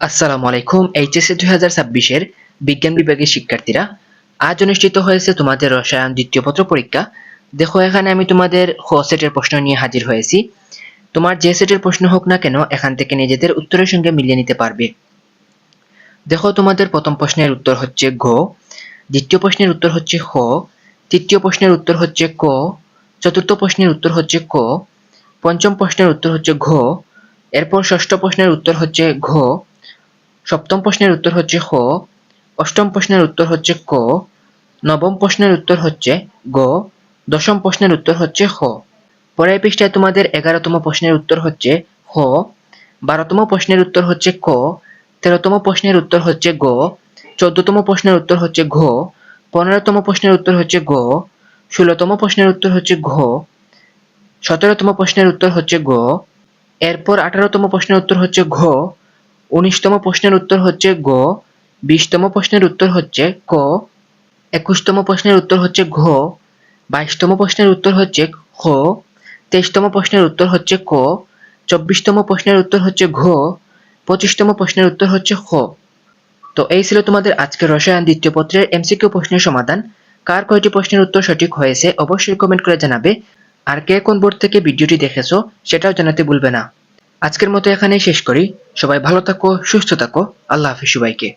আসসালামু আলাইকুম। এইচএসসি 2026 বিজ্ঞান বিভাগের শিক্ষার্থীরা, আজ অনুষ্ঠিত হয়েছে তোমাদের রসায়ন দ্বিতীয় পত্র পরীক্ষা। দেখো, এখানে আমি তোমাদের খ সেটের প্রশ্ন নিয়ে হাজির হয়েছি। তোমার যে সেটের প্রশ্ন হোক না কেন, এখান থেকে নিজেদের উত্তরের সঙ্গে মিলিয়ে নিতে পারবে। দেখো, তোমাদের প্রথম প্রশ্নের উত্তর হচ্ছে ঘ, দ্বিতীয় প্রশ্নের উত্তর হচ্ছে খ, তৃতীয় প্রশ্নের উত্তর হচ্ছে ক, চতুর্থ প্রশ্নের উত্তর হচ্ছে ক, পঞ্চম প্রশ্নের উত্তর হচ্ছে ঘ, এরপর ষষ্ঠ প্রশ্নের উত্তর হচ্ছে ঘ, সপ্তম প্রশ্নের উত্তর হচ্ছে খ, অষ্টম প্রশ্নের উত্তর হচ্ছে ক, নবম প্রশ্নের উত্তর হচ্ছে গ, দশম প্রশ্নের উত্তর হচ্ছে খ। পরের পৃষ্ঠায় তোমাদের 11তম প্রশ্নের উত্তর হচ্ছে খ, 12তম প্রশ্নের উত্তর হচ্ছে ক, 13তম প্রশ্নের উত্তর হচ্ছে গ, 14তম প্রশ্নের উত্তর হচ্ছে ঘ, 15তম প্রশ্নের উত্তর হচ্ছে গ, 16তম প্রশ্নের উত্তর হচ্ছে ঘ, 17তম প্রশ্নের উত্তর হচ্ছে গ, এরপর 18তম প্রশ্নের উত্তর হচ্ছে ঘ, 19তম প্রশ্নের উত্তর হচ্ছে গ, 20তম প্রশ্নের উত্তর হচ্ছে ক, 21তম প্রশ্নের উত্তর হচ্ছে ঘ, 22তম প্রশ্নের উত্তর হচ্ছে খ, 23তম প্রশ্নের উত্তর হচ্ছে ক, 24তম প্রশ্নের উত্তর হচ্ছে ঘ, 25তম প্রশ্নের উত্তর হচ্ছে খ। তো এই ছিল তোমাদের আজকের রসায়ন দ্বিতীয় পত্রের এমসিকিউ প্রশ্নের সমাধান। কার কয়টি প্রশ্নের উত্তর সঠিক হয়েছে অবশ্যই কমেন্ট করে জানাবে। আর কে কোন বোর্ড থেকে ভিডিওটি দেখেছো সেটাও জানাতে ভুলবে না। আজকের মতো এখানেই শেষ করি। সবাই ভালো থাকো, সুস্থ থাকো। আল্লাহ হাফেজ সবাইকে।